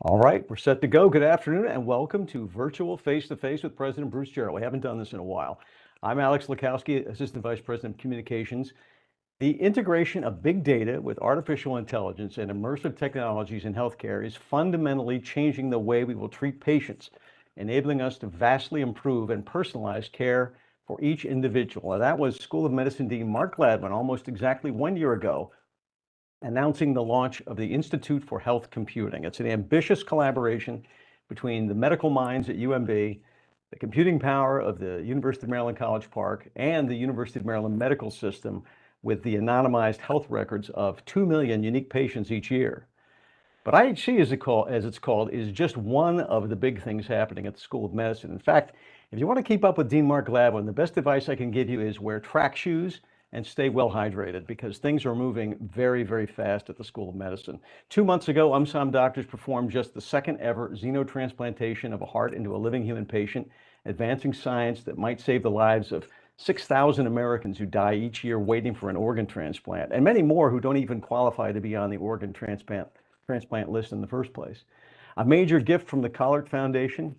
All right, we're set to go. Good afternoon and welcome to Virtual Face-to-Face with President Bruce Jarrell. We haven't done this in a while. I'm Alex Lukowski, Assistant Vice President of Communications. The integration of big data with artificial intelligence and immersive technologies in healthcare is fundamentally changing the way we will treat patients, enabling us to vastly improve and personalize care for each individual. And that was School of Medicine Dean Mark Gladwin almost exactly 1 year ago, announcing the launch of the Institute for Health Computing. It's an ambitious collaboration between the medical minds at UMB, the computing power of the University of Maryland College Park, and the University of Maryland medical system with the anonymized health records of 2 million unique patients each year. But IHC, as it's called, is just one of the big things happening at the School of Medicine. In fact, if you want to keep up with Dean Mark Gladwin, the best advice I can give you is wear track shoes and stay well hydrated because things are moving very, very fast at the School of Medicine. 2 months ago, UMSOM doctors performed just the second ever xenotransplantation of a heart into a living human patient, advancing science that might save the lives of 6,000 Americans who die each year waiting for an organ transplant, and many more who don't even qualify to be on the organ transplant list in the first place. A major gift from the Kahlert Foundation,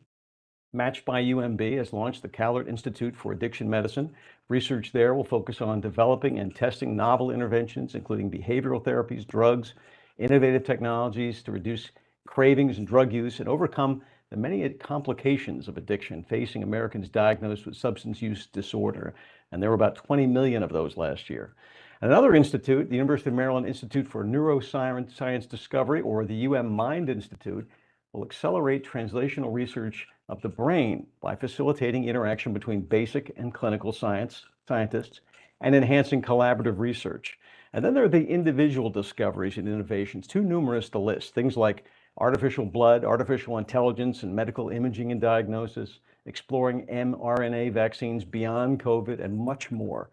matched by UMB, has launched the Kahlert Institute for Addiction Medicine. Research there will focus on developing and testing novel interventions, including behavioral therapies, drugs, innovative technologies to reduce cravings and drug use and overcome the many complications of addiction facing Americans diagnosed with substance use disorder. And there were about 20 million of those last year. Another institute, the University of Maryland Institute for Neuroscience Discovery, or the Mind Institute, will accelerate translational research of the brain by facilitating interaction between basic and clinical scientists and enhancing collaborative research. And then there are the individual discoveries and innovations, too numerous to list. Things like artificial blood, artificial intelligence, and medical imaging and diagnosis, exploring mRNA vaccines beyond COVID, and much more.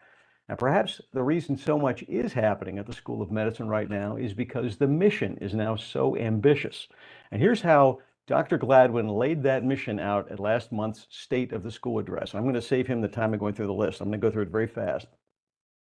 And perhaps the reason so much is happening at the School of Medicine right now is because the mission is now so ambitious. And here's how Dr. Gladwin laid that mission out at last month's State of the School address. I'm going to save him the time of going through the list. I'm going to go through it very fast.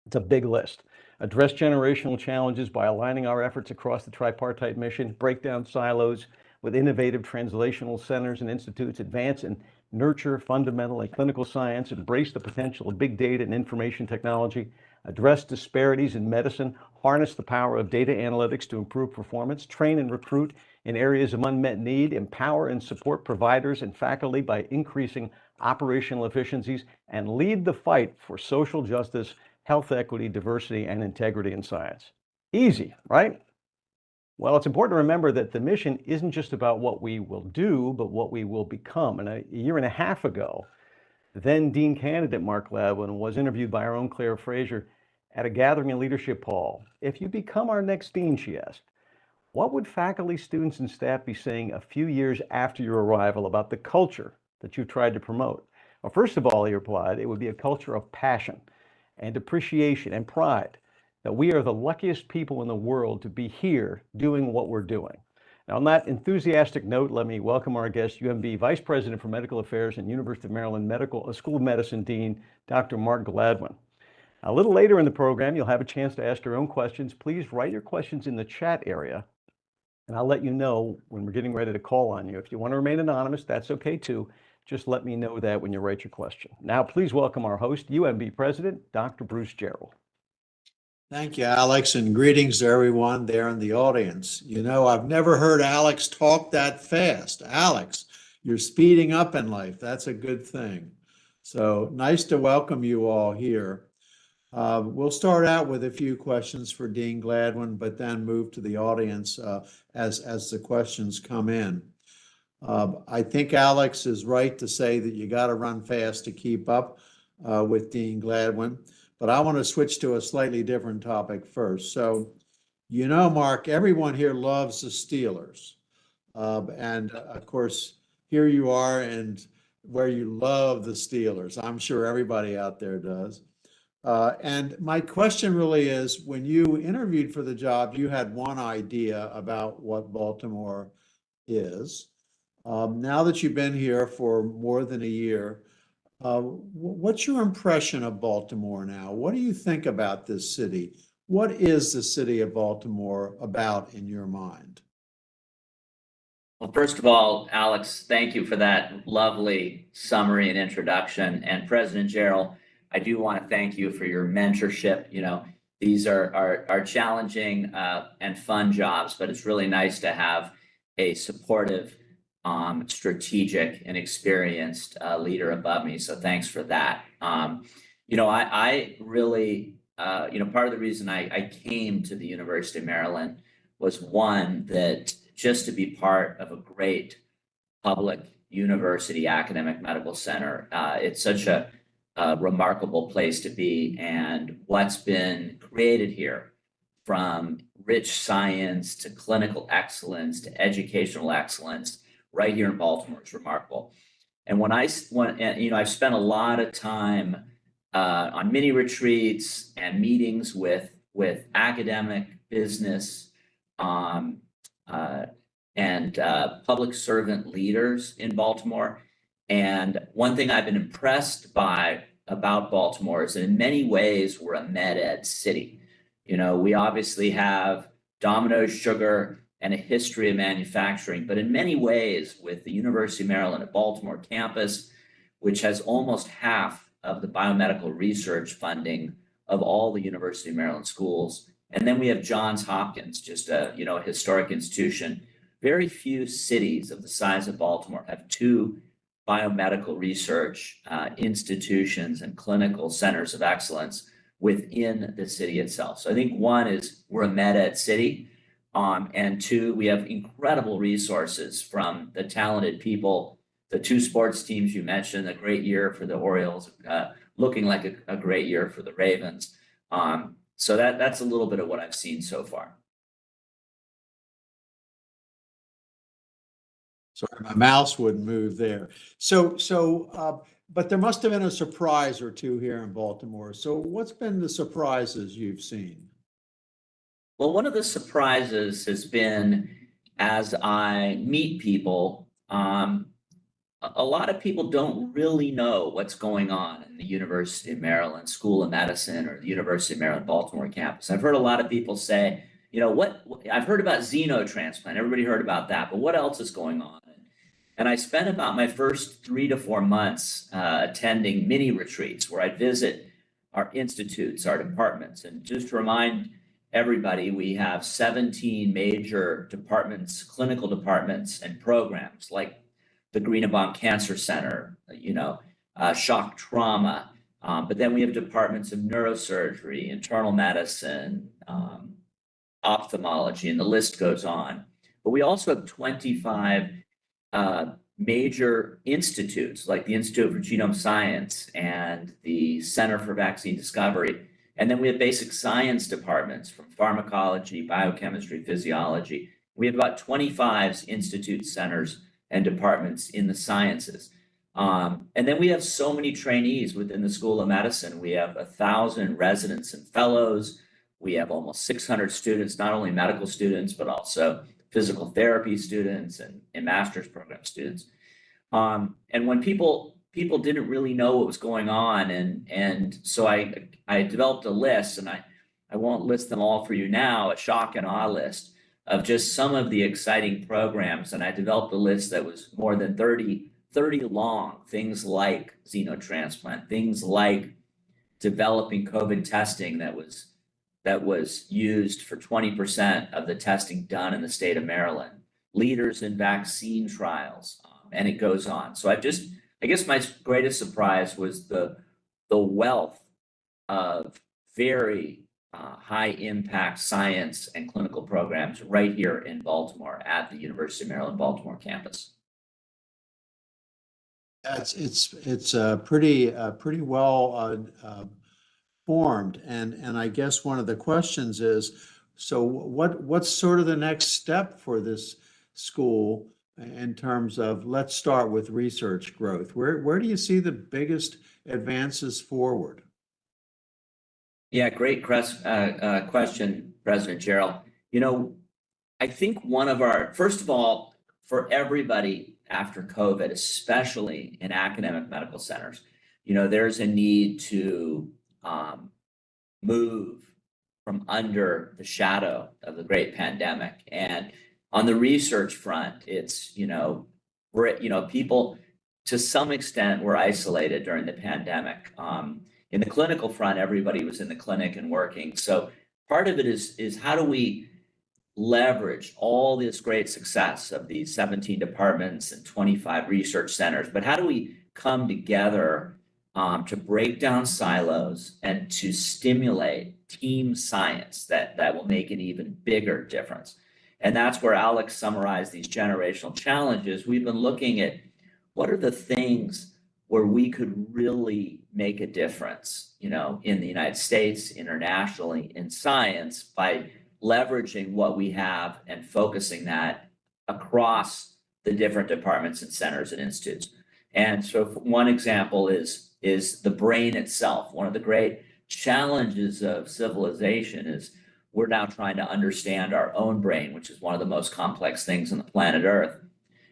It's a big list. Address generational challenges by aligning our efforts across the tripartite mission, break down silos with innovative translational centers and institutes, advance and nurture fundamental and clinical science, embrace the potential of big data and information technology, address disparities in medicine, harness the power of data analytics to improve performance, train and recruit in areas of unmet need, empower and support providers and faculty by increasing operational efficiencies, and lead the fight for social justice, health equity, diversity, and integrity in science. Easy, right? Well, it's important to remember that the mission isn't just about what we will do, but what we will become. And a year and a half ago, then Dean candidate Mark Gladwin was interviewed by our own Claire Fraser at a gathering in Leadership Hall. If you become our next dean, she asked, what would faculty, students, and staff be saying a few years after your arrival about the culture that you tried to promote? Well, first of all, he replied, it would be a culture of passion and appreciation and pride that we are the luckiest people in the world to be here doing what we're doing. Now, on that enthusiastic note, let me welcome our guest, UMB Vice President for Medical Affairs and University of Maryland School of Medicine Dean, Dr. Mark Gladwin. A little later in the program, you'll have a chance to ask your own questions. Please write your questions in the chat area, and I'll let you know when we're getting ready to call on you. If you want to remain anonymous, that's okay too. Just let me know that when you write your question. Now, please welcome our host, UMB President, Dr. Bruce Jarrell. Thank you, Alex, and greetings to everyone there in the audience. You know, I've never heard Alex talk that fast. Alex, you're speeding up in life. That's a good thing. So nice to welcome you all here. We'll start out with a few questions for Dean Gladwin, but then move to the audience as the questions come in. I think Alex is right to say that you got to run fast to keep up with Dean Gladwin. But I want to switch to a slightly different topic first. So, you know, Mark, everyone here loves the Steelers. And of course, here you are and where you love the Steelers. I'm sure everybody out there does. And my question really is, when you interviewed for the job, you had one idea about what Baltimore is. Now that you've been here for more than a year, what's your impression of Baltimore now? What do you think about this city? What is the city of Baltimore about in your mind? Well, first of all, Alex, thank you for that lovely summary and introduction. And President Jarrell, I do want to thank you for your mentorship. These are challenging and fun jobs, but it's really nice to have a supportive, strategic, and experienced leader above me. So thanks for that. I really, part of the reason I came to the University of Maryland was one, that just to be part of a great public university academic medical center. It's such a remarkable place to be, and what's been created here, from rich science to clinical excellence to educational excellence right here in Baltimore, is remarkable. And I've spent a lot of time on mini retreats and meetings with academic, business, and public servant leaders in Baltimore. And one thing I've been impressed by about Baltimore is that in many ways we're a med ed city. We obviously have Domino's Sugar and a history of manufacturing, but in many ways, with the University of Maryland at Baltimore campus, which has almost half of the biomedical research funding of all the University of Maryland schools. And then we have Johns Hopkins, just a historic institution. Very few cities of the size of Baltimore have two biomedical research institutions and clinical centers of excellence within the city itself. So I think one is we're a med ed city, and two, we have incredible resources from the talented people. The two sports teams you mentioned, a great year for the Orioles, looking like a great year for the Ravens. So that's a little bit of what I've seen so far. Sorry, my mouse wouldn't move there. But there must have been a surprise or two here in Baltimore. So what's been the surprises you've seen? Well, one of the surprises has been, as I meet people, a lot of people don't really know what's going on in the University of Maryland School of Medicine or the University of Maryland Baltimore campus. I've heard a lot of people say, I've heard about xenotransplant. Everybody heard about that, but what else is going on? And I spent about my first 3 to 4 months attending mini retreats where I'd visit our institutes, our departments. And just to remind everybody, we have 17 major departments, clinical departments and programs, like the Greenebaum Cancer Center, shock trauma. But then we have departments of neurosurgery, internal medicine, ophthalmology, and the list goes on. But we also have 25 major institutes, like the Institute for Genome Science and the Center for Vaccine Discovery. And then we have basic science departments from pharmacology, biochemistry, physiology. We have about 25 institute centers and departments in the sciences. And then we have so many trainees within the School of Medicine. We have 1,000 residents and fellows. We have almost 600 students, not only medical students, but also physical therapy students and master's program students. And when people didn't really know what was going on, and so I developed a list, and I won't list them all for you now, a shock and awe list of just some of the exciting programs. And I developed a list that was more than 30 long, things like xenotransplant, things like developing COVID testing that was used for 20% of the testing done in the state of Maryland, leaders in vaccine trials, and it goes on. So I guess my greatest surprise was the wealth of very high impact science and clinical programs right here in Baltimore at the University of Maryland Baltimore campus. It's pretty well formed, and I guess one of the questions is, so what's sort of the next step for this school in terms of, let's start with research growth? Where do you see the biggest advances forward? Yeah, great question, President Jarrell. I think first of all, for everybody after COVID, especially in academic medical centers, there's a need to move from under the shadow of the great pandemic. And On the research front, it's, people to some extent were isolated during the pandemic. In the clinical front, everybody was in the clinic and working. So part of it is how do we leverage all this great success of these 17 departments and 25 research centers, but how do we come together to break down silos and to stimulate team science that will make an even bigger difference? And that's where Alex summarized these generational challenges. We've been looking at what are the things where we could really make a difference, in the United States, internationally, in science, by leveraging what we have and focusing that across the different departments and centers and institutes. And so one example is the brain itself. One of the great challenges of civilization is we're now trying to understand our own brain, which is one of the most complex things on the planet Earth.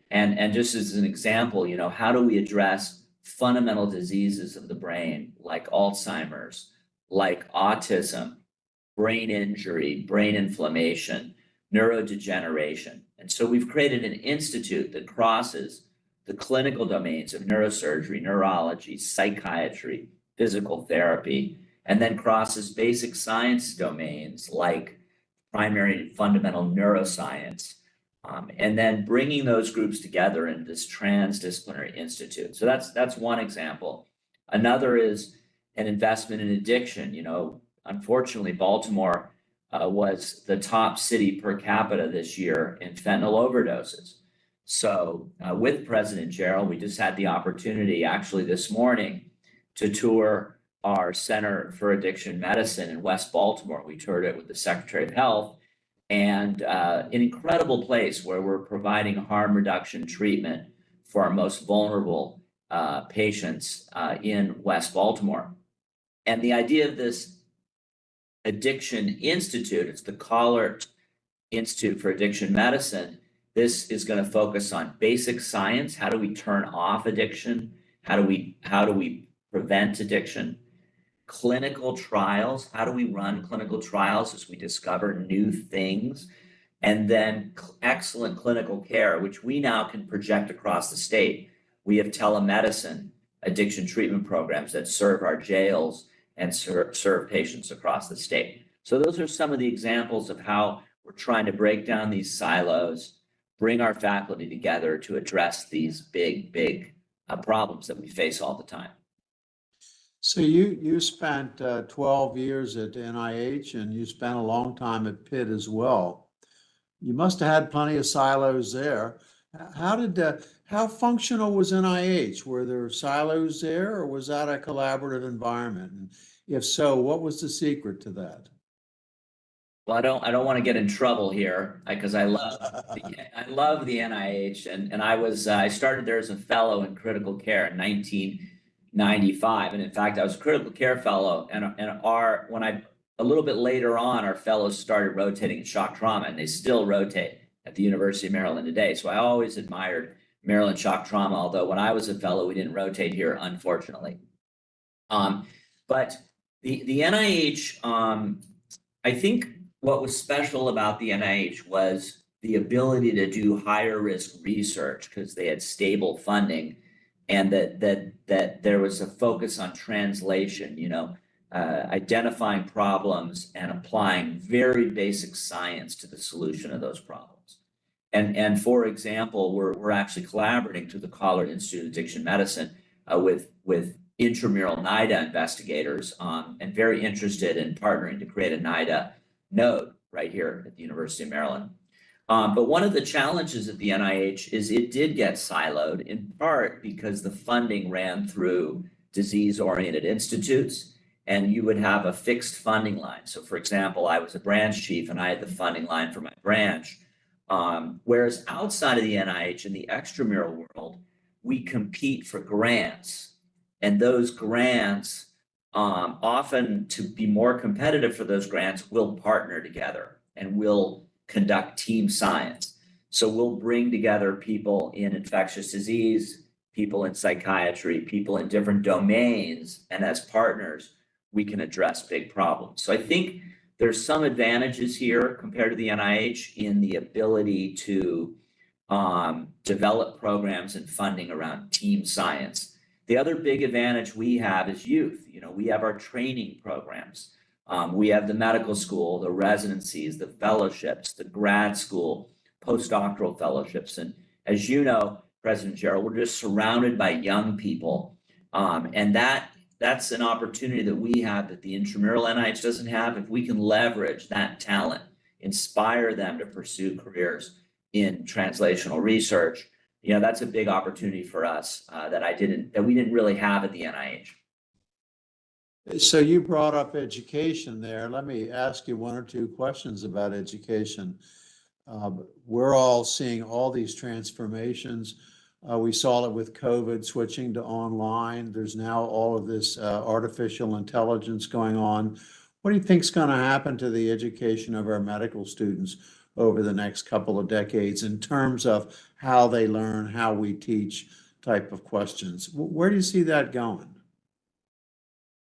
And just as an example, how do we address fundamental diseases of the brain, like Alzheimer's, like autism, brain injury, brain inflammation, neurodegeneration? And so we've created an institute that crosses the clinical domains of neurosurgery, neurology, psychiatry, physical therapy, and then crosses basic science domains like primary and fundamental neuroscience, and then bringing those groups together in this transdisciplinary institute. So that's one example. Another is an investment in addiction. Unfortunately, Baltimore was the top city per capita this year in fentanyl overdoses. So with President Jarrell, we just had the opportunity actually this morning to tour our Center for Addiction Medicine in West Baltimore. We toured it with the Secretary of Health, and an incredible place where we're providing harm reduction treatment for our most vulnerable patients in West Baltimore. And the idea of this Addiction Institute, it's the Kahlert Institute for Addiction Medicine. This is going to focus on basic science. How do we turn off addiction? How do we prevent addiction? Clinical trials. How do we run clinical trials as we discover new things? And then excellent clinical care, which we now can project across the state. We have telemedicine addiction treatment programs that serve our jails and serve patients across the state. So those are some of the examples of how we're trying to break down these silos, bring our faculty together to address these big problems that we face all the time. So you spent 12 years at NIH, and you spent a long time at Pitt as well. You must have had plenty of silos there. How functional was NIH? Were there silos there, or was that a collaborative environment? And if so, what was the secret to that? Well, I don't want to get in trouble here because I love the NIH, and I started there as a fellow in critical care in 1995, and in fact I was a critical care fellow, and a little bit later on our fellows started rotating in shock trauma, and they still rotate at the University of Maryland today. So I always admired Maryland shock trauma, although when I was a fellow we didn't rotate here, unfortunately. But the NIH, I think what was special about the NIH was the ability to do higher risk research because they had stable funding, and that there was a focus on translation, identifying problems and applying very basic science to the solution of those problems. And for example, we're actually collaborating to the Kahlert Institute of Addiction Medicine with intramural NIDA investigators, and very interested in partnering to create a NIDA node right here at the University of Maryland. But one of the challenges at the NIH is it did get siloed, in part because the funding ran through disease-oriented institutes, and you would have a fixed funding line. So for example, I was a branch chief and I had the funding line for my branch. Whereas outside of the NIH in the extramural world, we compete for grants, and those grants, often to be more competitive for those grants, we'll partner together and we'll conduct team science. So we'll bring together people in infectious disease, people in psychiatry, people in different domains, and as partners, we can address big problems. So I think there's some advantages here compared to the NIH in the ability to develop programs and funding around team science. The other big advantage we have is youth. You know, we have our training programs. We have the medical school, the residencies, the fellowships, the grad school, postdoctoral fellowships. And as you know, President Jarrell, we're just surrounded by young people. And that's an opportunity that we have that the intramural NIH doesn't have. If we can leverage that talent, inspire them to pursue careers in translational research, you know, that's a big opportunity for us that we didn't really have at the NIH. So you brought up education there. Let me ask you one or two questions about education. We're all seeing all these transformations. We saw it with COVID switching to online. There's now all of this artificial intelligence going on. What do you think is going to happen to the education of our medical students over the next couple of decades in terms of how they learn, how we teach type of questions? Where do you see that going?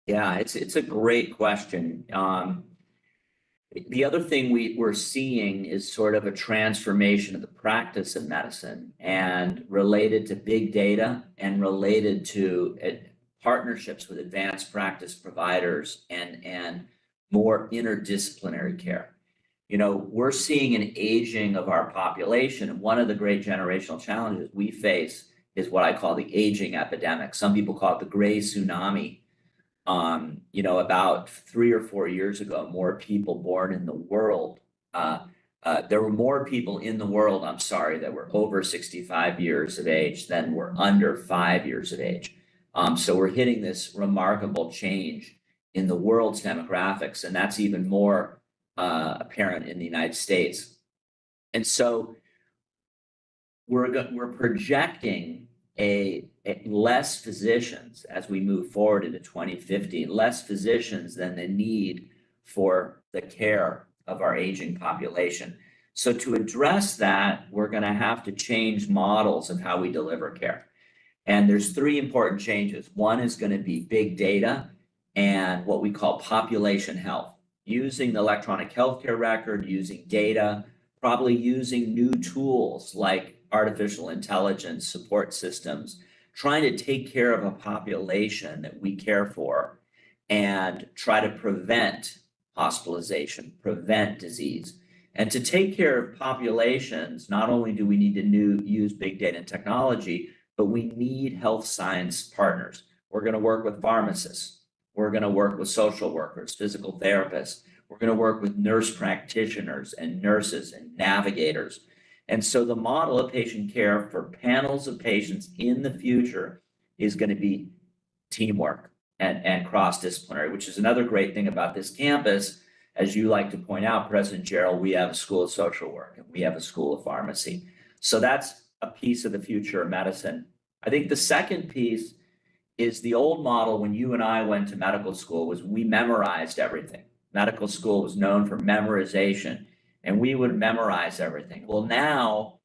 Yeah, it's a great question. The other thing we're seeing is sort of a transformation of the practice of medicine and related to big data and related to partnerships with advanced practice providers and more interdisciplinary care. You know, we're seeing an aging of our population, and one of the great generational challenges we face is what I call the aging epidemic. Some people call it the gray tsunami. You know, about 3 or 4 years ago, more people born in the world. There were more people in the world, I'm sorry, that were over 65 years of age than were under 5 years of age. So we're hitting this remarkable change in the world's demographics, and that's even more apparent in the United States. And so we're projecting less physicians as we move forward into 2050, less physicians than the need for the care of our aging population. So to address that, we're going to have to change models of how we deliver care. And there's 3 important changes. One is going to be big data and what we call population health, using the electronic healthcare record, using data, probably using new tools like artificial intelligence support systems, trying to take care of a population that we care for and try to prevent hospitalization, prevent disease. And to take care of populations, not only do we need to use big data and technology, but we need health science partners. We're going to work with pharmacists. We're going to work with social workers, physical therapists. We're going to work with nurse practitioners and nurses and navigators. And so the model of patient care for panels of patients in the future is going to be teamwork and cross-disciplinary, which is another great thing about this campus. As you like to point out, President Jarrell, we have a school of social work and we have a school of pharmacy. So that's a piece of the future of medicine. I think the second piece is the old model when you and I went to medical school was we memorized everything. Medical school was known for memorization, and we would memorize everything. Well, now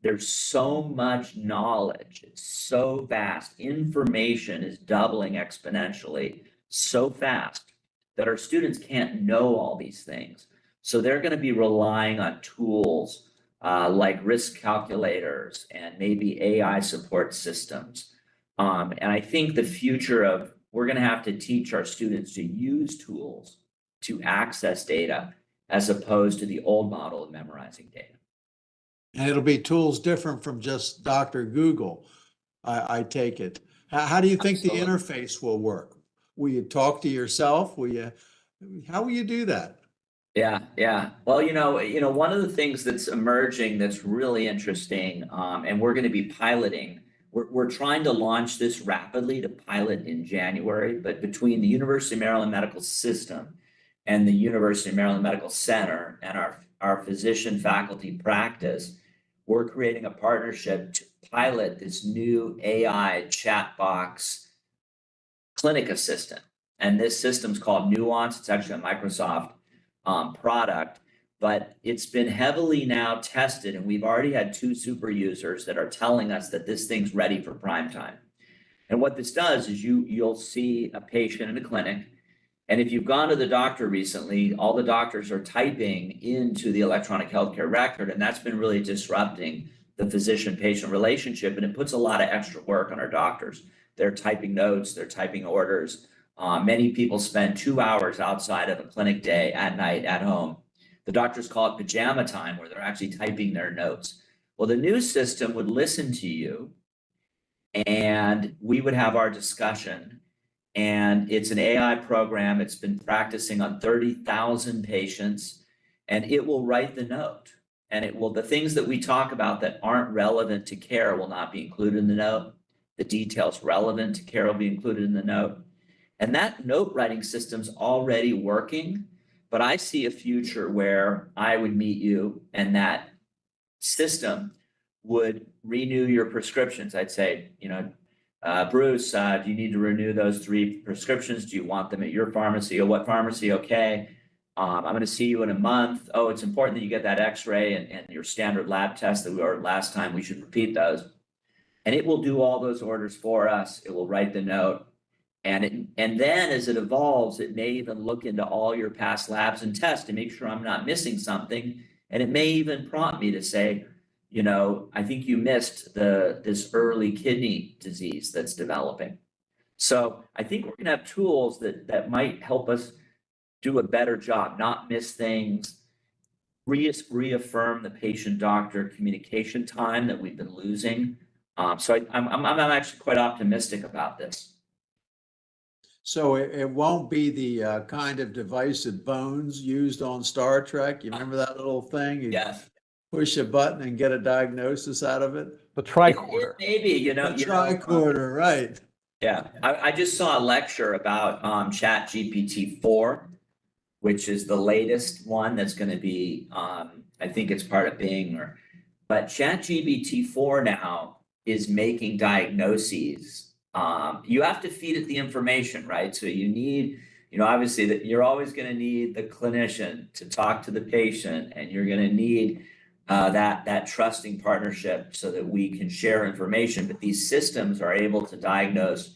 there's so much knowledge. It's so vast. Information is doubling exponentially so fast that our students can't know all these things. So they're going to be relying on tools like risk calculators and maybe AI support systems. And I think the future of we're going to have to teach our students to use tools to access data as opposed to the old model of memorizing data. And it'll be tools different from just Dr. Google, I take it. How do you think the interface will work? Will you talk to yourself? How will you do that? Yeah. Well, you know, one of the things that's emerging that's really interesting, and we're going to be piloting. We're trying to launch this rapidly to pilot in January, but between the University of Maryland Medical System and the University of Maryland Medical Center and our physician faculty practice, we're creating a partnership to pilot this new AI chat box clinic assistant. And this system's called Nuance. It's actually a Microsoft product, but it's been heavily now tested, and we've already had 2 super users that are telling us that this thing's ready for prime time. And what this does is you'll see a patient in a clinic, And if you've gone to the doctor recently, all the doctors are typing into the electronic healthcare record, and that's been really disrupting the physician-patient relationship, and it puts a lot of extra work on our doctors. They're typing notes, they're typing orders. Many people spend 2 hours outside of a clinic day at night at home. The doctors call it pajama time, where they're actually typing their notes. Well, the new system would listen to you, and we would have our discussion. And it's an AI program. It's been practicing on 30,000 patients, and it will write the note. And it will, the things that we talk about that aren't relevant to care will not be included in the note. The details relevant to care will be included in the note. And that note writing system's already working, but I see a future where I would meet you and that system would renew your prescriptions. I'd say, Bruce, do you need to renew those 3 prescriptions? Do you want them at your pharmacy? Or what pharmacy? Okay. I'm going to see you in a month. Oh, it's important that you get that x-ray and your standard lab test that we ordered last time. We should repeat those. And it will do all those orders for us. It will write the note. And then as it evolves, it may even look into all your past labs and tests to make sure I'm not missing something. And it may even prompt me to say, I think you missed this early kidney disease that's developing. So I think we're going to have tools that might help us do a better job, not miss things, reaffirm the patient-doctor communication time that we've been losing. So I'm actually quite optimistic about this. So it won't be the kind of device that Bones used on Star Trek. You remember that little thing? Yes. Push a button and get a diagnosis out of it? The tricorder. Maybe, The tricorder, right. Yeah, I just saw a lecture about ChatGPT-4, which is the latest one that's going to be, I think it's part of Bing, but ChatGPT-4 now is making diagnoses. You have to feed it the information, right? So you need, obviously that you're always going to need the clinician to talk to the patient, and you're going to need that trusting partnership so that we can share information. But these systems are able to diagnose,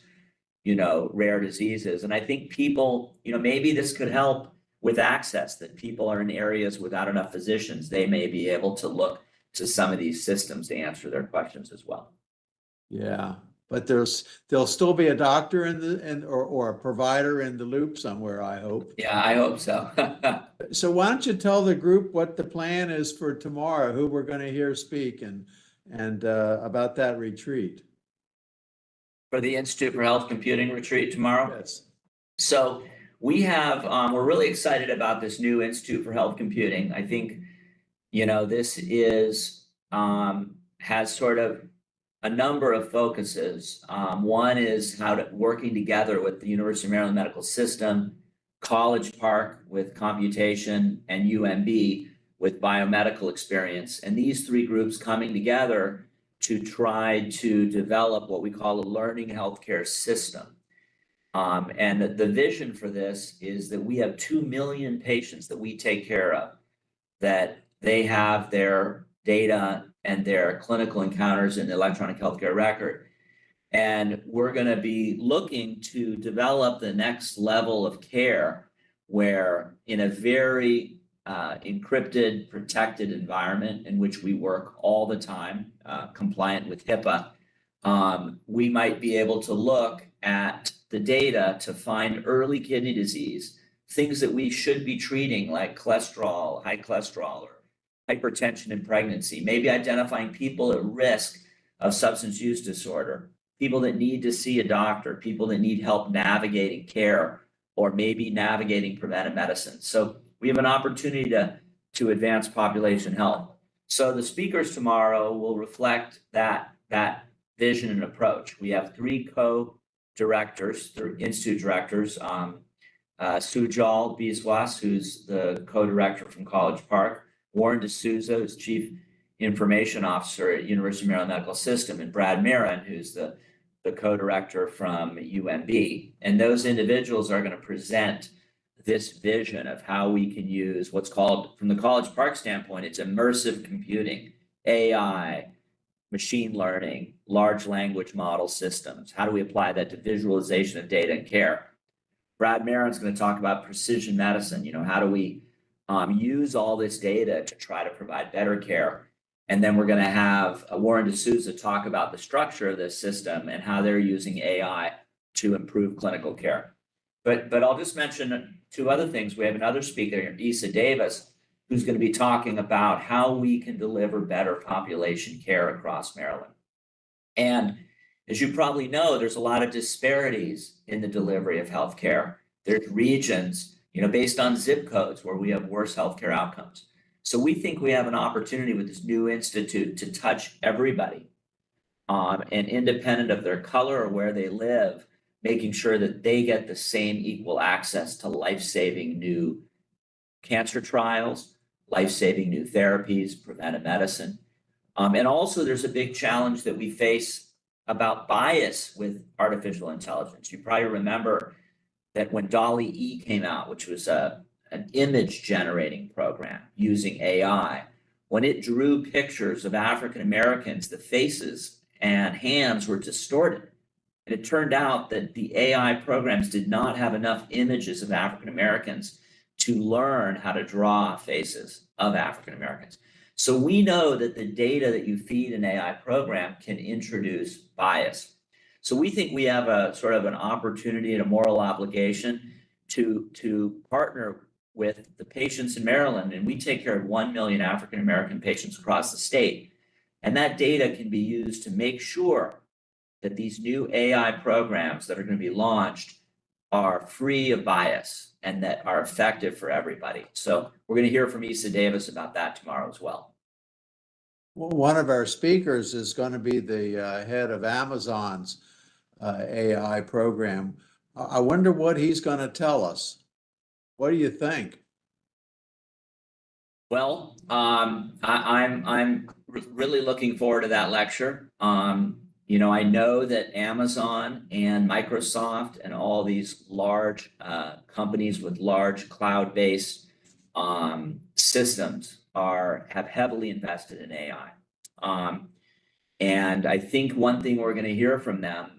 rare diseases. And I think people, maybe this could help with access, that people are in areas without enough physicians. They may be able to look to some of these systems to answer their questions as well. Yeah, but there'll still be a doctor or a provider in the loop somewhere, I hope. Yeah, I hope so. So why don't you tell the group what the plan is for tomorrow, who we're going to hear speak, and about that retreat. For the Institute for Health Computing retreat tomorrow? Yes. So we have, we're really excited about this new Institute for Health Computing. I think, this is, has sort of a number of focuses. One is working together with the University of Maryland Medical System, College Park with computation, and UMB with biomedical experience. And these 3 groups coming together to try to develop what we call a learning healthcare system. And the vision for this is that we have 2 million patients that we take care of, that they have their data and their clinical encounters in the electronic healthcare record. And we're going to be looking to develop the next level of care where, in a very encrypted, protected environment in which we work all the time, compliant with HIPAA, we might be able to look at the data to find early kidney disease, things that we should be treating like cholesterol, high cholesterol, or hypertension in pregnancy, maybe identifying people at risk of substance use disorder, people that need to see a doctor, people that need help navigating care, or maybe navigating preventive medicine. So we have an opportunity to advance population health. So the speakers tomorrow will reflect that vision and approach. We have 3 co-directors, 3 institute directors, Sujal Biswas, who's the co-director from College Park, Warren D'Souza, who's Chief Information Officer at University of Maryland Medical System, and Brad Marin, who's the co-director from UMB. And those individuals are going to present this vision of how we can use what's called, from the College Park standpoint, it's immersive computing, AI, machine learning, large language model systems. How do we apply that to visualization of data and care? Brad Marin's going to talk about precision medicine. How do we use all this data to try to provide better care? And then we're going to have Warren D'Souza talk about the structure of this system and how they're using AI to improve clinical care. But I'll just mention two other things. We have another speaker, Issa Davis, who's going to be talking about how we can deliver better population care across Maryland. And as you probably know, there's a lot of disparities in the delivery of healthcare. There's regions, based on zip codes where we have worse healthcare outcomes. So we think we have an opportunity with this new institute to touch everybody, and independent of their color or where they live, making sure that they get the same equal access to life-saving new cancer trials, life-saving new therapies, preventive medicine. And also there's a big challenge that we face about bias with artificial intelligence. You probably remember that when DALL-E came out, which was an image generating program using AI, when it drew pictures of African Americans, the faces and hands were distorted. And it turned out that the AI programs did not have enough images of African Americans to learn how to draw faces of African Americans. So we know that the data that you feed an AI program can introduce bias. So we think we have a sort of an opportunity and a moral obligation to partner with the patients in Maryland, and we take care of 1 million African American patients across the state. And that data can be used to make sure that these new AI programs that are going to be launched are free of bias and that are effective for everybody. So we're going to hear from Issa Davis about that tomorrow as well. Well, one of our speakers is going to be the head of Amazon's AI program. I wonder what he's going to tell us. What do you think? Well, I'm really looking forward to that lecture. I know that Amazon and Microsoft and all these large companies with large cloud-based systems have heavily invested in AI. And I think one thing we're going to hear from them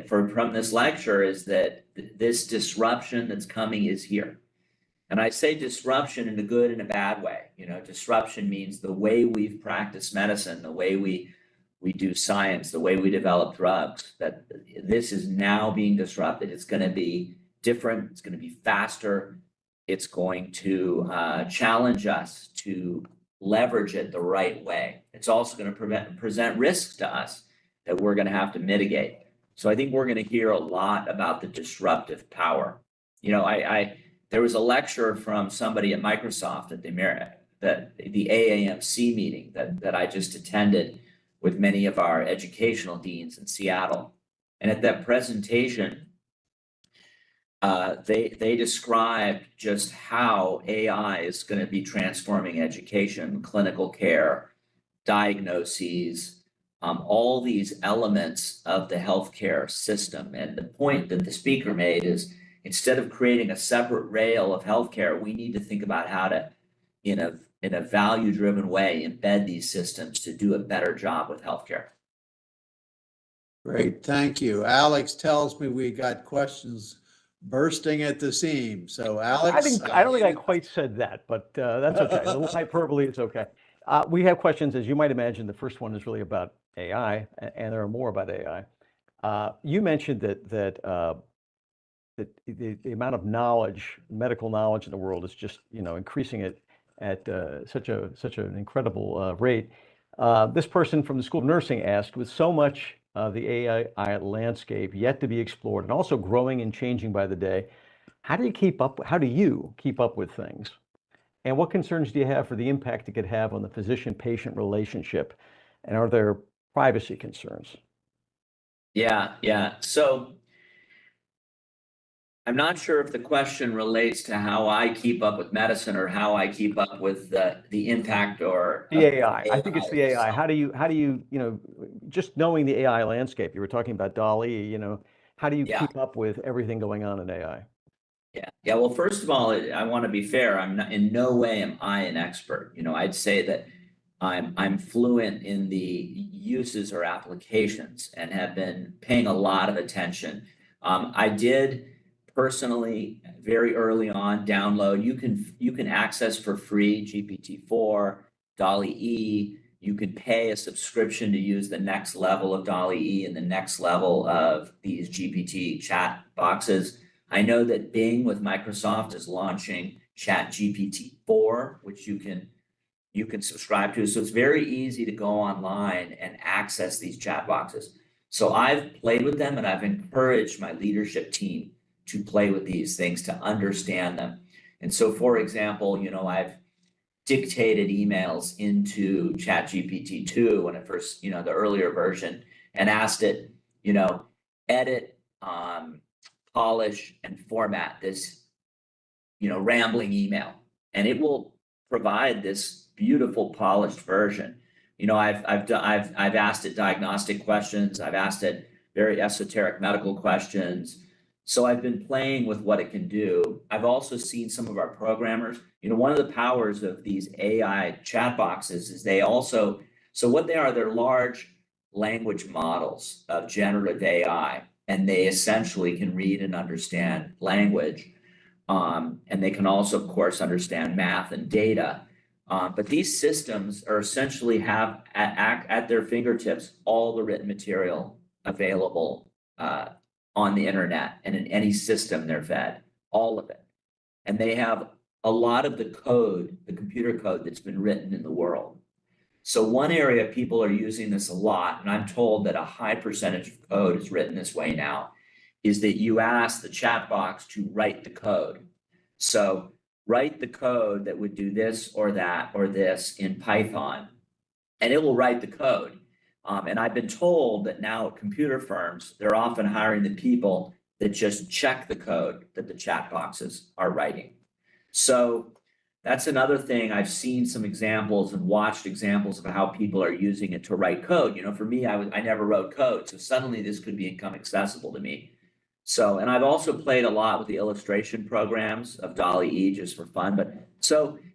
from this lecture is that this disruption that's coming is here. And I say disruption in a good and a bad way. Disruption means the way we've practiced medicine, the way we do science, the way we develop drugs, that this is now being disrupted. It's going to be different. It's going to be faster. It's going to challenge us to leverage it the right way. It's also going to present risks to us that we're going to have to mitigate. So I think we're going to hear a lot about the disruptive power. There was a lecture from somebody at Microsoft at the AAMC meeting that I just attended with many of our educational deans in Seattle. And at that presentation, they described just how AI is going to be transforming education, clinical care, diagnoses, all these elements of the healthcare system. And the point that the speaker made is, instead of creating a separate rail of healthcare, we need to think about how to, in a value-driven way, embed these systems to do a better job with healthcare. Great, thank you. Alex tells me we got questions bursting at the seams. So Alex, I don't think I quite said that, but that's okay. A little hyperbole is okay. We have questions, as you might imagine. The first one is really about AI, and there are more about AI. You mentioned that the amount of knowledge, medical knowledge in the world is just increasing at such an incredible rate. This person from the School of Nursing asked, with so much of the AI landscape yet to be explored and also growing and changing by the day, how do you keep up with things? And what concerns do you have for the impact it could have on the physician-patient relationship? And are there privacy concerns? Yeah. So I'm not sure if the question relates to how I keep up with medicine or how I keep up with the impact or the AI. I think it's the AI. How do you just knowing the AI landscape? You were talking about DALL-E. How do you keep up with everything going on in AI? Yeah. Well, first of all, I want to be fair. In no way am I an expert. I'd say that I'm fluent in the uses or applications and have been paying a lot of attention. I did personally, very early on, download. You can access for free GPT-4, DALL-E E. You could pay a subscription to use the next level of DALL-E E and the next level of these GPT chat boxes. I know that Bing with Microsoft is launching Chat GPT-4, which you can subscribe to. So it's very easy to go online and access these chat boxes. So I've played with them and I've encouraged my leadership team to play with these things, to understand them. And so, for example, I've dictated emails into ChatGPT-2 when it first, the earlier version, and asked it, edit, polish, and format this, rambling email. And it will provide this beautiful polished version. I've asked it diagnostic questions. I've asked it very esoteric medical questions. So I've been playing with what it can do. I've also seen some of our programmers, one of the powers of these AI chat boxes is so what they are, they're large language models of generative AI, and they essentially can read and understand language. And they can also, of course, understand math and data. But these systems are essentially have at their fingertips all the written material available on the internet and in any system they're fed, all of it. And they have a lot of the code, the computer code that's been written in the world. So one area people are using this a lot, and I'm told that a high percentage of code is written this way now, is that you ask the chat box to write the code. So write the code that would do this or that or this in Python, and it will write the code. And I've been told that now at computer firms, they're often hiring the people that just check the code that the chat boxes are writing. So that's another thing. I've seen some examples and watched examples of how people are using it to write code. For me, I never wrote code, so suddenly this could become accessible to me. So, and I've also played a lot with the illustration programs of DALL-E E just for fun.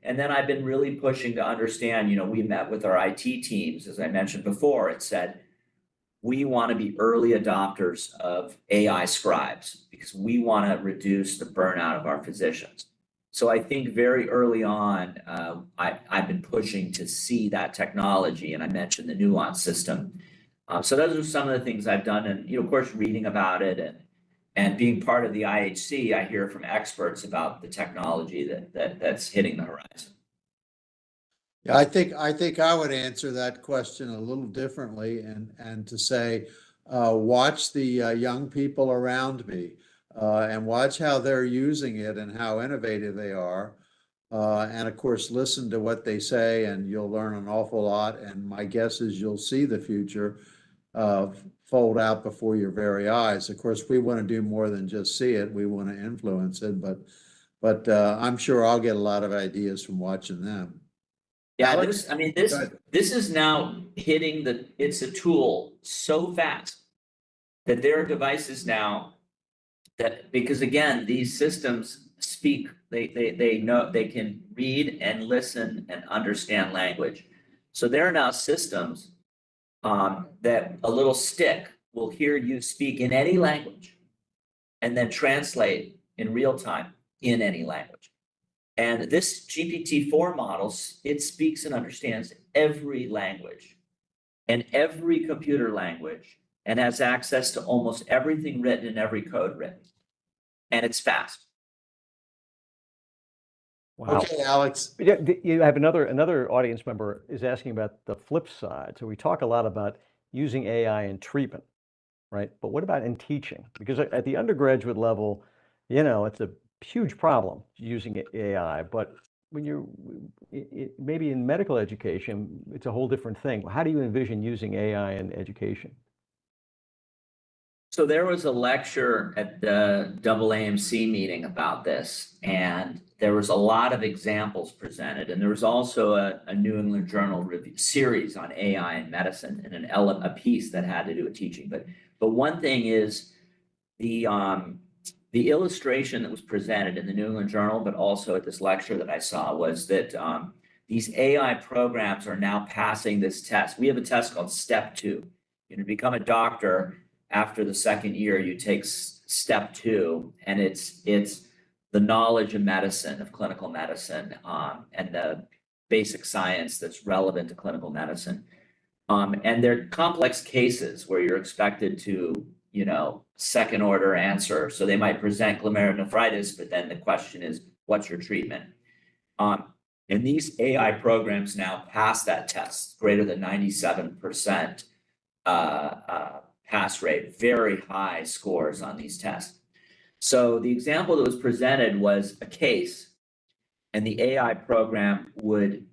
And then I've been really pushing to understand, we met with our IT teams, as I mentioned before. It said, we want to be early adopters of AI scribes because we want to reduce the burnout of our physicians. So I think very early on, I've been pushing to see that technology, and I mentioned the nuance system. So those are some of the things I've done, and of course, reading about it and being part of the IHC, I hear from experts about the technology that's hitting the horizon. Yeah, I think I would answer that question a little differently and to say, watch the young people around me and watch how they're using it and how innovative they are. And of course, listen to what they say and you'll learn an awful lot. And my guess is you'll see the future fold out before your very eyes. Of course, we want to do more than just see it. We want to influence it, but I'm sure I'll get a lot of ideas from watching them. Yeah, this is now hitting it's a tool so fast that there are devices now that, because again, these systems speak, they know, they can read and listen and understand language. So there are now systems that a little stick will hear you speak in any language and then translate in real time in any language. And this GPT-4 model, it speaks and understands every language and every computer language and has access to almost everything written and every code written. And it's fast. Wow. Okay, Alex. Yeah, you have another audience member is asking about the flip side. So we talk a lot about using AI in treatment, right? But what about in teaching? Because at the undergraduate level, it's a huge problem using AI. But when you're maybe in medical education, it's a whole different thing. How do you envision using AI in education? So there was a lecture at the AAMC meeting about this, and there was a lot of examples presented. And there was also a New England Journal review series on AI in medicine and a piece that had to do with teaching. But one thing is the illustration that was presented in the New England Journal, but also at this lecture that I saw, was that these AI programs are now passing this test. We have a test called Step 2. To become a doctor, after the second year, you take step 2, and it's the knowledge of medicine, of clinical medicine, and the basic science that's relevant to clinical medicine. And they're complex cases where you're expected to, second order answer. So they might present glomerulonephritis, but then the question is, what's your treatment? And these AI programs now pass that test, greater than 97% pass rate, very high scores on these tests. So the example that was presented was a case, and the AI program would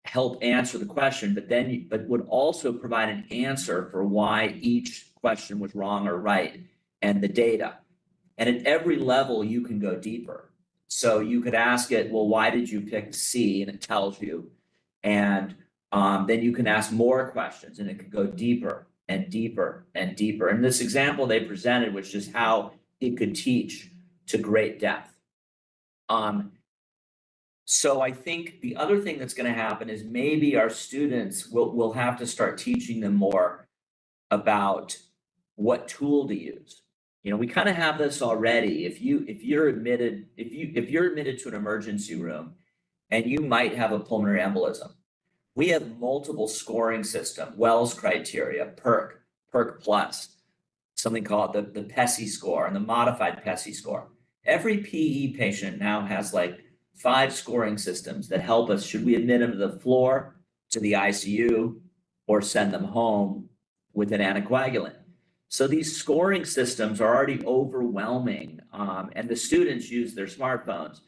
help answer the question, but would also provide an answer for why each question was wrong or right, and the data. And at every level, you can go deeper. So you could ask it, well, why did you pick C? And it tells you. And then you can ask more questions, and it could go deeper and deeper and deeper. And this example they presented was just how it could teach to great depth. So I think the other thing that's going to happen is maybe our students will have to start teaching them more about what tool to use. We kind of have this already. If you're admitted to an emergency room and you might have a pulmonary embolism, we have multiple scoring system, Wells criteria, PERC plus, something called the PESI score and the modified PESI score. Every PE patient now has like 5 scoring systems that help us. Should we admit them to the floor, to the ICU, or send them home with an anticoagulant? So these scoring systems are already overwhelming, and the students use their smartphones.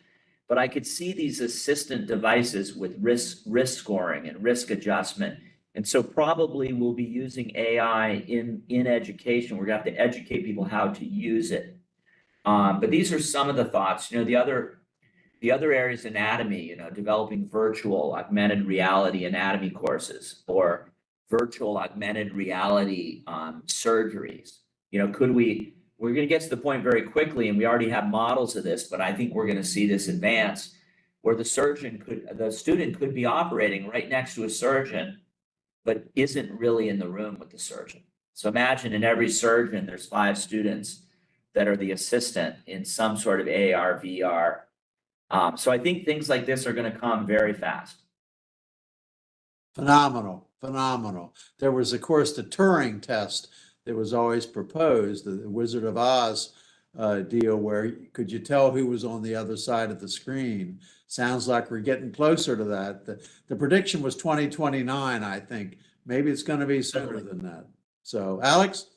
But I could see these assistant devices with risk scoring and risk adjustment. And so probably we'll be using AI in education. We're going to have to educate people how to use it. But these are some of the thoughts. The other areas, anatomy, developing virtual augmented reality anatomy courses, or virtual augmented reality surgeries. We're going to get to the point very quickly, and we already have models of this, but I think we're going to see this advance where the student could be operating right next to a surgeon, but isn't really in the room with the surgeon. So imagine in every surgeon, there's 5 students that are the assistant in some sort of AR, VR. So I think things like this are going to come very fast. Phenomenal. There was, of course, the Turing test that was always proposed, the Wizard of Oz deal, where could you tell who was on the other side of the screen? Sounds like we're getting closer to that. The prediction was 2029, I think. Maybe it's going to be sooner than that. So, Alex?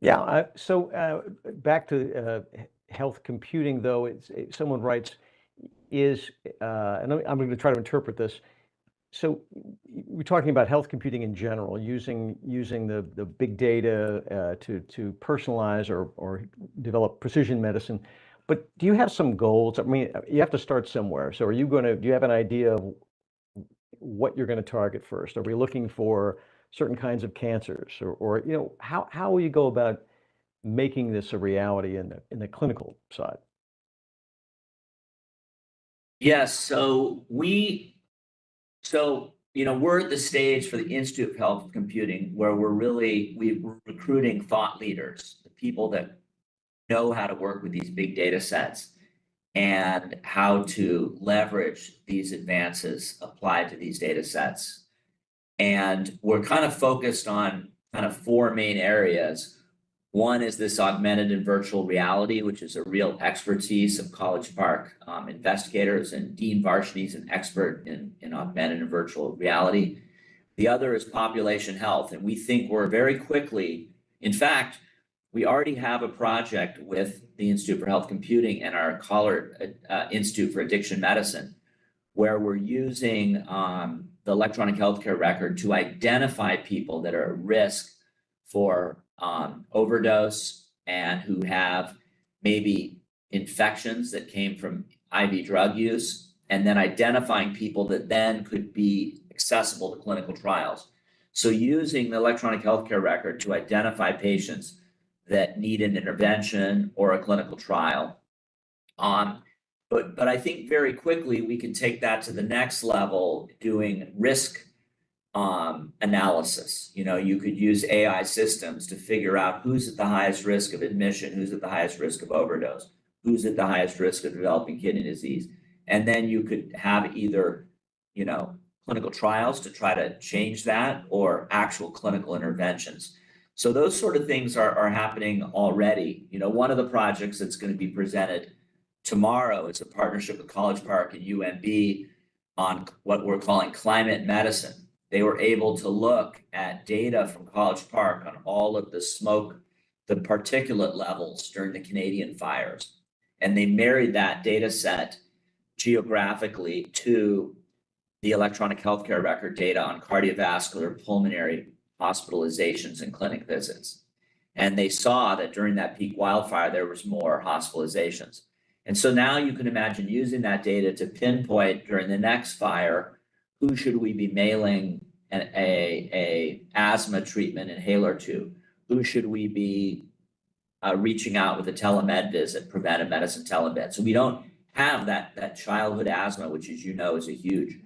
Yeah, so back to health computing, though, someone writes, and I'm going to try to interpret this. So we're talking about health computing in general, using the big data to personalize or develop precision medicine. But do you have some goals? I mean, you have to start somewhere. So do you have an idea of what you're going to target first? Are we looking for certain kinds of cancers, or how will you go about making this a reality in the clinical side? Yes, so we're at the stage for the Institute of Health Computing where we're recruiting thought leaders, the people that know how to work with these big data sets and how to leverage these advances applied to these data sets. And we're kind of focused on kind of 4 main areas. One is this augmented and virtual reality, which is a real expertise of College Park investigators, and Dean Varshney is an expert in augmented and virtual reality. The other is population health, and we think we're very quickly, in fact, we already have a project with the Institute for Health Computing and our Kahlert Institute for Addiction Medicine, where we're using the electronic healthcare record to identify people that are at risk for overdose and who have maybe infections that came from IV drug use, and then identifying people that then could be accessible to clinical trials. So using the electronic healthcare record to identify patients that need an intervention or a clinical trial. But I think very quickly we can take that to the next level, doing risk analysis. You could use AI systems to figure out who's at the highest risk of admission, who's at the highest risk of overdose, who's at the highest risk of developing kidney disease. And then you could have either, clinical trials to try to change that or actual clinical interventions. So those sort of things are happening already. One of the projects that's going to be presented tomorrow is a partnership with College Park and UMB on what we're calling climate medicine. They were able to look at data from College Park on all of the smoke, the particulate levels during the Canadian fires. And they married that data set geographically to the electronic healthcare record data on cardiovascular, pulmonary hospitalizations and clinic visits. And they saw that during that peak wildfire, there was more hospitalizations. And so now you can imagine using that data to pinpoint during the next fire, who should we be mailing a asthma treatment inhaler to? Who should we be reaching out with a telemed visit, preventive medicine telemed? So we don't have that childhood asthma, which, as you know, is a huge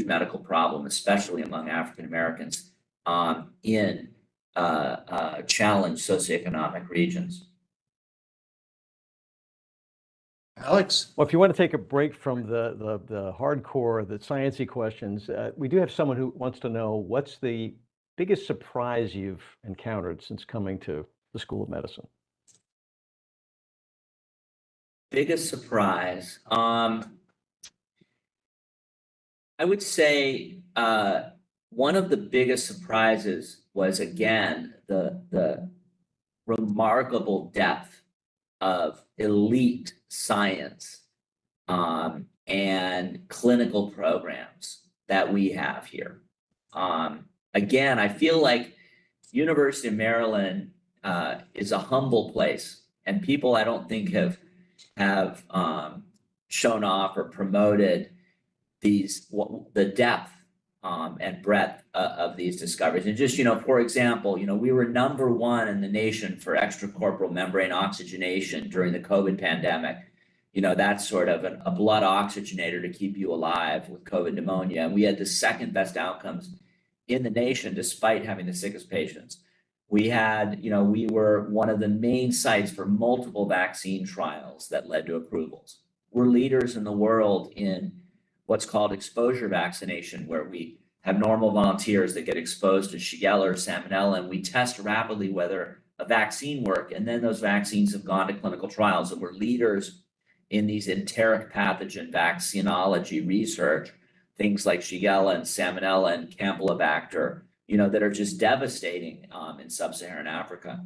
medical problem, especially among African Americans in challenged socioeconomic regions. Alex? Well, if you want to take a break from the hardcore, the sciencey questions, we do have someone who wants to know, what's the biggest surprise you've encountered since coming to the School of Medicine? Biggest surprise. I would say one of the biggest surprises was, again, the remarkable depth of elite science and clinical programs that we have here. Again, I feel like University of Maryland is a humble place, and people I don't think have shown off or promoted the depth and breadth of these discoveries. And just, for example, we were #1 in the nation for extracorporeal membrane oxygenation during the COVID pandemic. That's sort of a blood oxygenator to keep you alive with COVID pneumonia. And we had the second best outcomes in the nation, despite having the sickest patients. We had, we were one of the main sites for multiple vaccine trials that led to approvals. We're leaders in the world in what's called exposure vaccination, where we have normal volunteers that get exposed to Shigella or Salmonella, and we test rapidly whether a vaccine works, and then those vaccines have gone to clinical trials. And we're leaders in these enteric pathogen vaccinology research, things like Shigella and Salmonella and Campylobacter, that are just devastating in sub-Saharan Africa.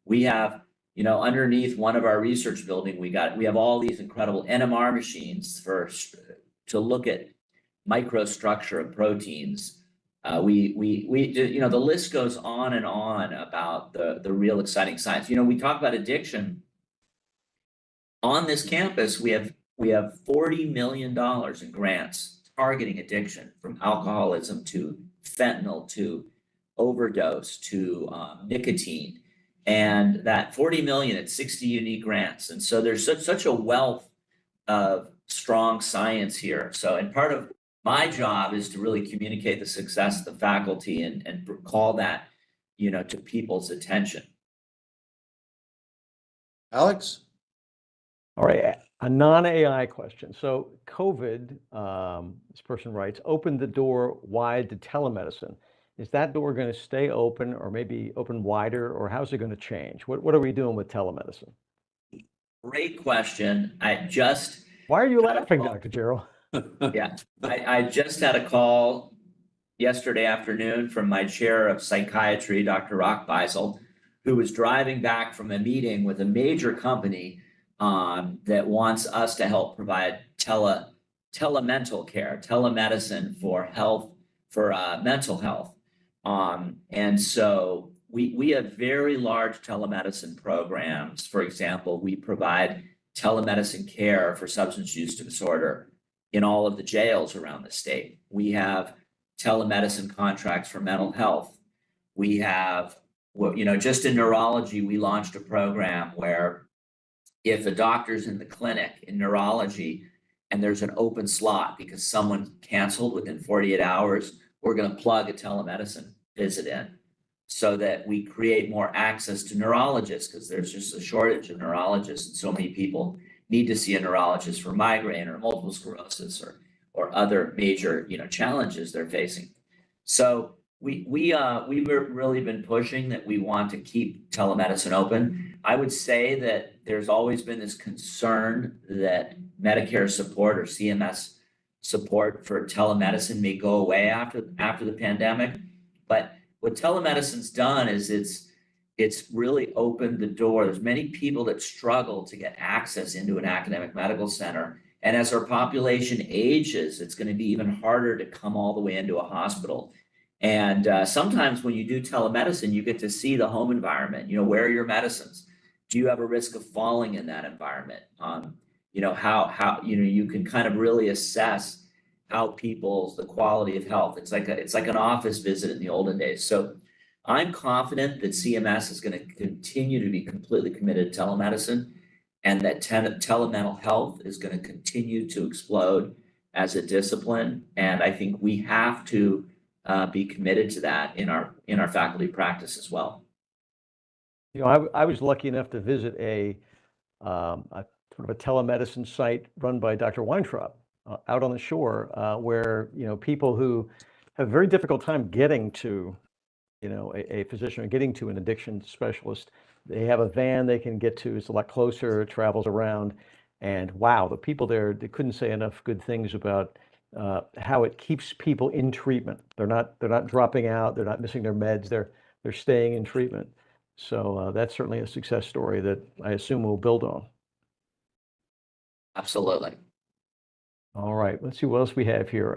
We have, underneath one of our research building, we have all these incredible NMR machines to look at microstructure of proteins. The list goes on and on about the real exciting science. We talk about addiction. On this campus, we have $40 million in grants targeting addiction, from alcoholism to fentanyl to overdose to nicotine. And that 40 million, it's 60 unique grants. And so there's such a wealth of strong science here. So, and part of my job is to really communicate the success of the faculty and call that, to people's attention. Alex? All right, a non-AI question. So COVID, this person writes, opened the door wide to telemedicine. Is that door going to stay open, or maybe open wider, or how's it going to change? What are we doing with telemedicine? Great question. Why are you laughing, Dr. Jarrell? Yeah, I just had a call yesterday afternoon from my chair of psychiatry, Dr. Rockbeisel, who was driving back from a meeting with a major company that wants us to help provide telemental care, telemedicine for health, for mental health. And so we have very large telemedicine programs. For example, we provide telemedicine care for substance use disorder in all of the jails around the state. We have telemedicine contracts for mental health. We have, just in neurology, we launched a program where if a doctor's in the clinic in neurology and there's an open slot because someone canceled within 48 hours, we're going to plug a telemedicine visit in so that we create more access to neurologists, because there's just a shortage of neurologists, and so many people need to see a neurologist for migraine or multiple sclerosis or other major, challenges they're facing. So we've really been pushing that we want to keep telemedicine open. I would say that there's always been this concern that Medicare support or CMS support for telemedicine may go away after the pandemic. But what telemedicine's done is it's really opened the door. There's many people that struggle to get access into an academic medical center. And as our population ages, it's going to be even harder to come all the way into a hospital. And sometimes when you do telemedicine, you get to see the home environment. Where are your medicines? Do you have a risk of falling in that environment? How you can kind of really assess how the quality of health. It's like an office visit in the olden days. So I'm confident that CMS is going to continue to be completely committed to telemedicine, and that telemental health is going to continue to explode as a discipline. And I think we have to be committed to that in our faculty practice as well. I was lucky enough to visit a sort of a telemedicine site run by Dr. Weintraub out on the shore, where people who have a very difficult time getting to a physician or getting to an addiction specialist, they have a van they can get to. It's a lot closer, it travels around, and wow, the people there, they couldn't say enough good things about how it keeps people in treatment. They're not dropping out, they're not missing their meds, they're staying in treatment. So that's certainly a success story that I assume we'll build on. Absolutely. All right, let's see what else we have here.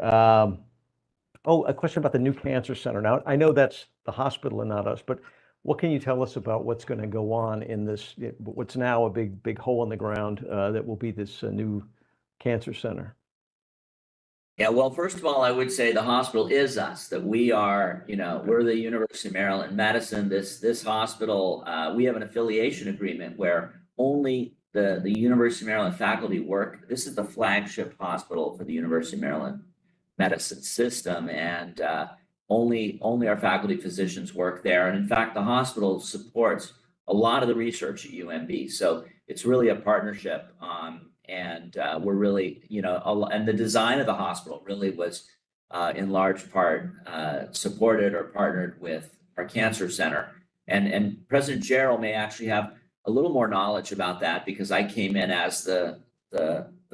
A question about the new cancer center. Now, I know that's the hospital and not us, but what can you tell us about what's going to go on in this, what's now a big hole in the ground that will be this new cancer center? Yeah, well, first of all, I would say the hospital is us, that we are, we're the University of Maryland Medicine. This hospital, we have an affiliation agreement where only the University of Maryland faculty work. This is the flagship hospital for the University of Maryland Medicine system, and only our faculty physicians work there. And in fact, the hospital supports a lot of the research at UMB. So it's really a partnership. And we're really, and the design of the hospital really was in large part supported or partnered with our cancer center. And President Jarrell may actually have a little more knowledge about that, because I came in as the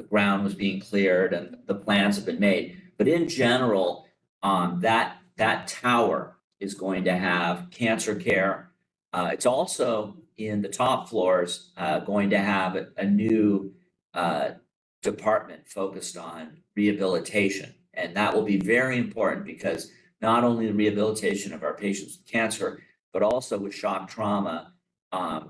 ground was being cleared and the plans have been made. But in general, that tower is going to have cancer care. It's also in the top floors going to have a new department focused on rehabilitation. And that will be very important, because not only the rehabilitation of our patients with cancer, but also with shock trauma,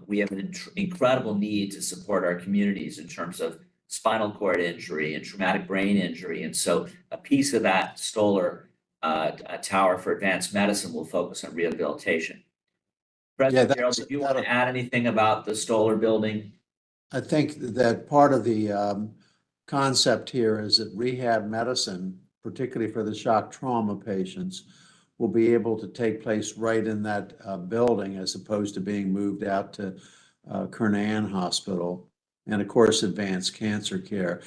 we have an incredible need to support our communities in terms of spinal cord injury and traumatic brain injury. And so a piece of that Stoller Tower for Advanced Medicine will focus on rehabilitation. President Jarrell, did you want to add anything about the Stoller building? I think that part of the concept here is that rehab medicine, particularly for the shock trauma patients, will be able to take place right in that building, as opposed to being moved out to Kernan Hospital, and of course, advanced cancer care.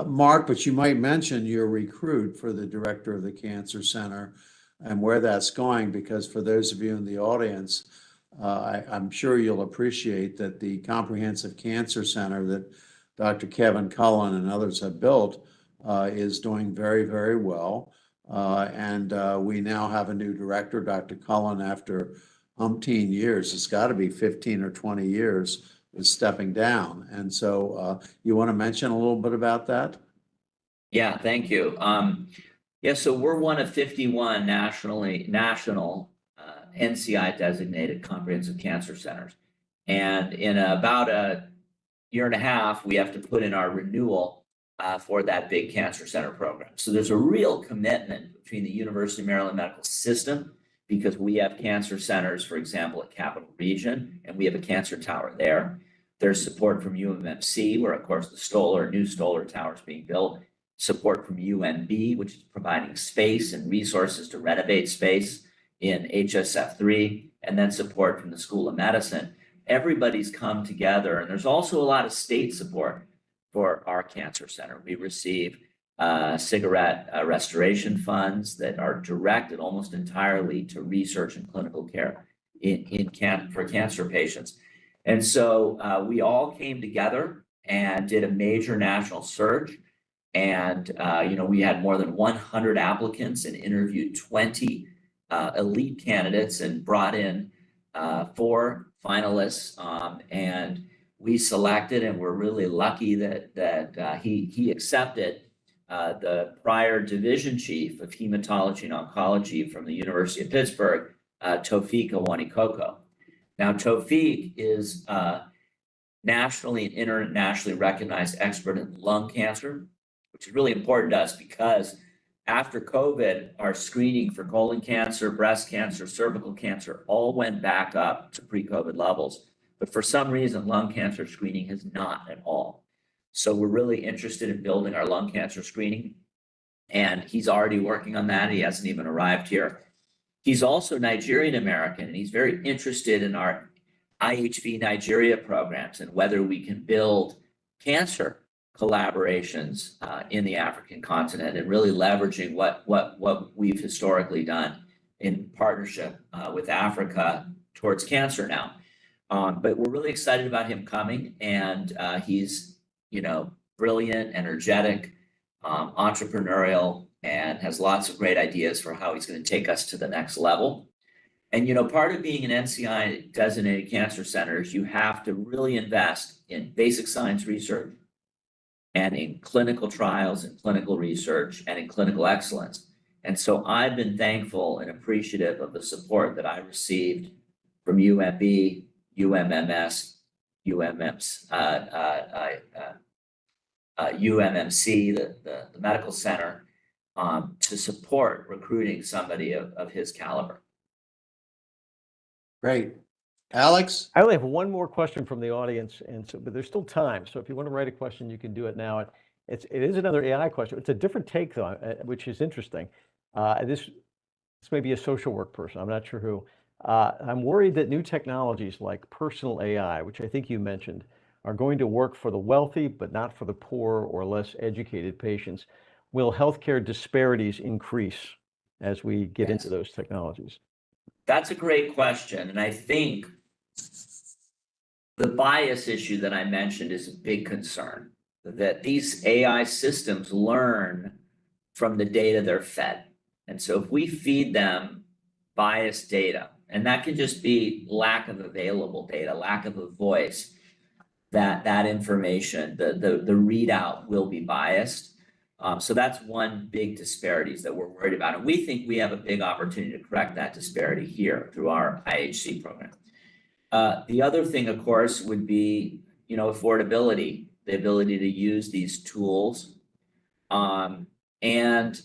Mark, but you might mention your recruit for the director of the Cancer Center and where that's going, because for those of you in the audience, I'm sure you'll appreciate that the Comprehensive Cancer Center that Dr. Kevin Cullen and others have built is doing very, very well. And we now have a new director, Dr. Cullen, after umpteen years. It's got to be 15 or 20 years, is stepping down. And so you want to mention a little bit about that? Yeah, thank you. So we're one of 51 national NCI designated comprehensive cancer centers. And in about a year and a half, we have to put in our renewal for that big cancer center program. So there's a real commitment between the University of Maryland Medical System, because we have cancer centers, for example, at Capital Region, and we have a cancer tower there. There's support from UMMC, where of course the new Stoller Tower is being built. support from UMB, which is providing space and resources to renovate space in HSF3, and then support from the School of Medicine. Everybody's come together, and there's also a lot of state support for our cancer center. We receive cigarette restoration funds that are directed almost entirely to research and clinical care for cancer patients. And so we all came together and did a major national search. And, we had more than 100 applicants and interviewed 20 elite candidates and brought in 4 finalists. And we selected, and we're really lucky that he accepted the prior division chief of hematology and oncology from the University of Pittsburgh, Tofik Awanikoko. Now, Tofik is nationally and internationally recognized expert in lung cancer, which is really important to us because after COVID, our screening for colon cancer, breast cancer, cervical cancer all went back up to pre-COVID levels. But for some reason, lung cancer screening has not at all. So we're really interested in building our lung cancer screening. And he's already working on that. He hasn't even arrived here. He's also Nigerian American, and he's very interested in our IHV Nigeria programs and whether we can build cancer collaborations in the African continent and really leveraging what we've historically done in partnership with Africa towards cancer now. But we're really excited about him coming, and he's, brilliant, energetic, entrepreneurial, and has lots of great ideas for how he's going to take us to the next level. And, part of being an NCI designated cancer center is you have to really invest in basic science research and in clinical trials and clinical research and in clinical excellence. And so I've been thankful and appreciative of the support that I received from UMB, UMMS, UMMC, the medical center, to support recruiting somebody of his caliber. Great. Alex? I only have one more question from the audience, but there's still time. So if you want to write a question, you can do it now. It is another AI question. It's a different take, though, which is interesting. This may be a social work person. I'm not sure who. I'm worried that new technologies like personal AI, which I think you mentioned, are going to work for the wealthy, but not for the poor or less educated patients. Will healthcare disparities increase as we get into those technologies? That's a great question. And I think the bias issue that I mentioned is a big concern, that these AI systems learn from the data they're fed. And so if we feed them biased data, and that can just be lack of available data, lack of a voice, that information, the readout will be biased. So that's one big disparity that we're worried about. And we think we have a big opportunity to correct that disparity here through our IHC program. The other thing, of course, would be, affordability, the ability to use these tools. And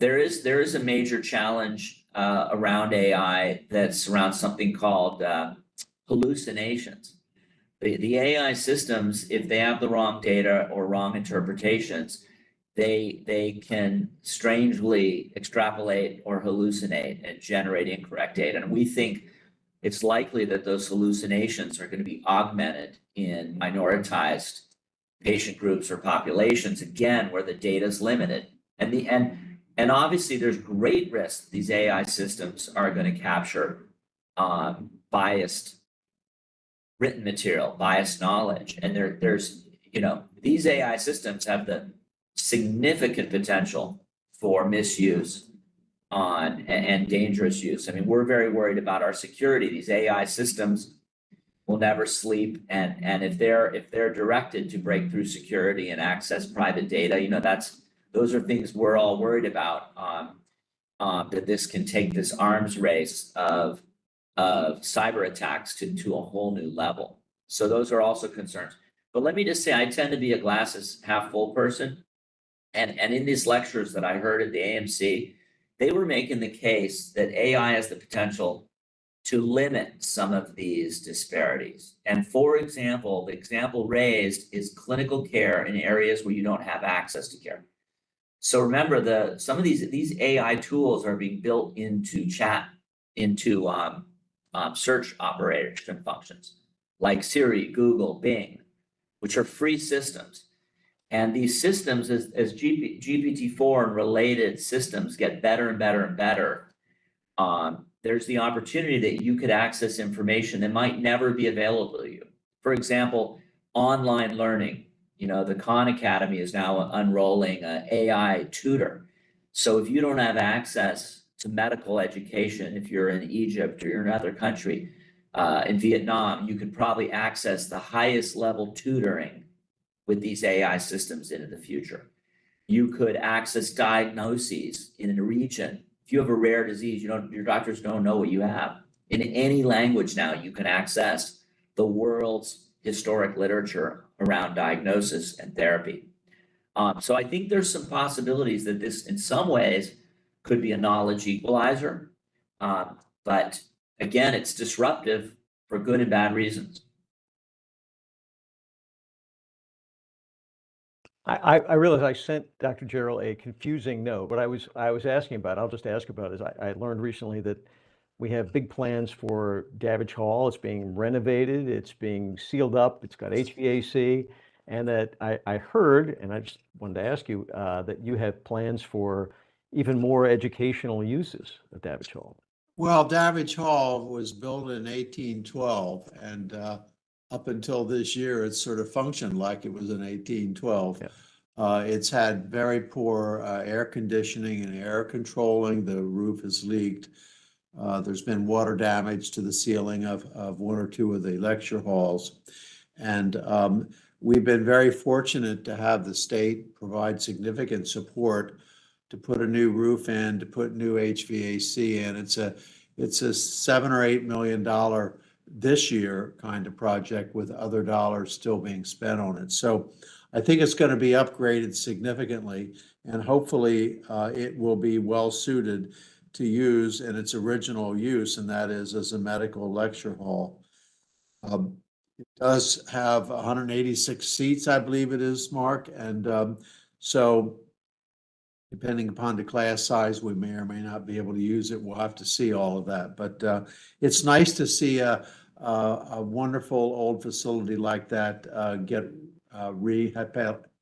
there is a major challenge around AI that's around something called hallucinations. The AI systems, if they have the wrong data or wrong interpretations, they can strangely extrapolate or hallucinate and generate incorrect data. And we think it's likely that those hallucinations are going to be augmented in minoritized patient groups or populations, again, where the data is limited. And obviously there's great risk these AI systems are going to capture biased written material, biased knowledge. And there's, these AI systems have the significant potential for misuse and dangerous use. I mean, we're very worried about our security. These AI systems will never sleep. And if they're directed to break through security and access private data, those are things we're all worried about, that this can take this arms race of cyber attacks to a whole new level. So those are also concerns. But let me just say, I tend to be a glasses half full person. And in these lectures that I heard at the AMC, they were making the case that AI has the potential to limit some of these disparities. And for example, the example raised is clinical care in areas where you don't have access to care. So remember, some of these AI tools are being built into search operation functions like Siri, Google, Bing, which are free systems. And these systems, as GPT-4 and related systems get better and better and better, there's the opportunity that you could access information that might never be available to you. For example, online learning. You know, the Khan Academy is now unrolling an AI tutor. So if you don't have access to medical education, if you're in Egypt or you're in another country, in Vietnam, you could probably access the highest level tutoring with these AI systems into the future. You could access diagnoses in a region. If you have a rare disease, your doctors don't know what you have. In any language now, you can access the world's historic literature around diagnosis and therapy. So I think there's some possibilities that this, in some ways, could be a knowledge equalizer. But again, it's disruptive for good and bad reasons. I realize I sent Dr. Jarrell a confusing note. What I was asking about, I'll just ask about, is I learned recently that we have big plans for Davidge Hall. It's being renovated, it's being sealed up, it's got HVAC, and that I heard, and I just wanted to ask you, that you have plans for even more educational uses of Davidge Hall. Well, Davidge Hall was built in 1812, and up until this year, it's sort of functioned like it was in 1812. Yeah. It's had very poor air conditioning and air controlling. The roof has leaked. There's been water damage to the ceiling of one or two of the lecture halls. And we've been very fortunate to have the state provide significant support to put a new roof in, to put new HVAC in. It's a $7 or $8 million this year kind of project, with other dollars still being spent on it. So I think it's going to be upgraded significantly, and hopefully it will be well suited to use in its original use, and that is as a medical lecture hall. It does have 186 seats, I believe it is, Mark, and so depending upon the class size, we may or may not be able to use it. We'll have to see all of that, but it's nice to see a wonderful old facility like that get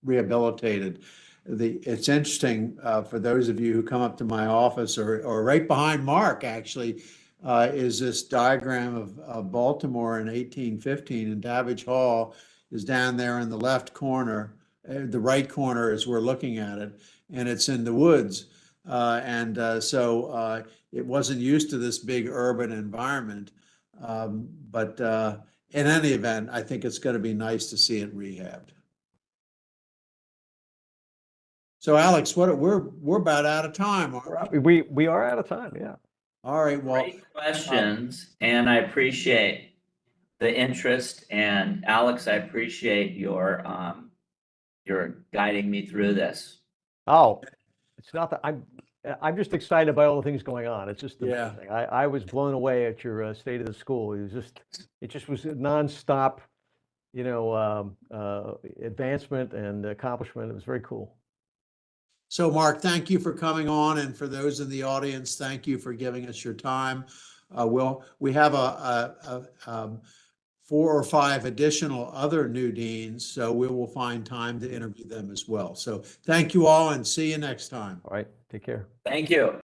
rehabilitated. It's interesting for those of you who come up to my office, or right behind Mark actually, is this diagram of Baltimore in 1815, and Davidge Hall is down there in the left corner. The right corner as we're looking at it, and it's in the woods. So it wasn't used to this big urban environment. But in any event, I think it's going to be nice to see it rehabbed. So Alex, we're about out of time, aren't we? We are out of time, yeah. All right, well. Great questions, and I appreciate the interest. And Alex, I appreciate your guiding me through this. Oh, it's not that I'm just excited by all the things going on. It's just amazing. Yeah. I was blown away at your state of the school. It just was a nonstop, advancement and accomplishment. It was very cool. So Mark, thank you for coming on, and for those in the audience, thank you for giving us your time. We have 4 or 5 additional other new deans, so we will find time to interview them as well. So thank you all, and see you next time. All right, take care. Thank you.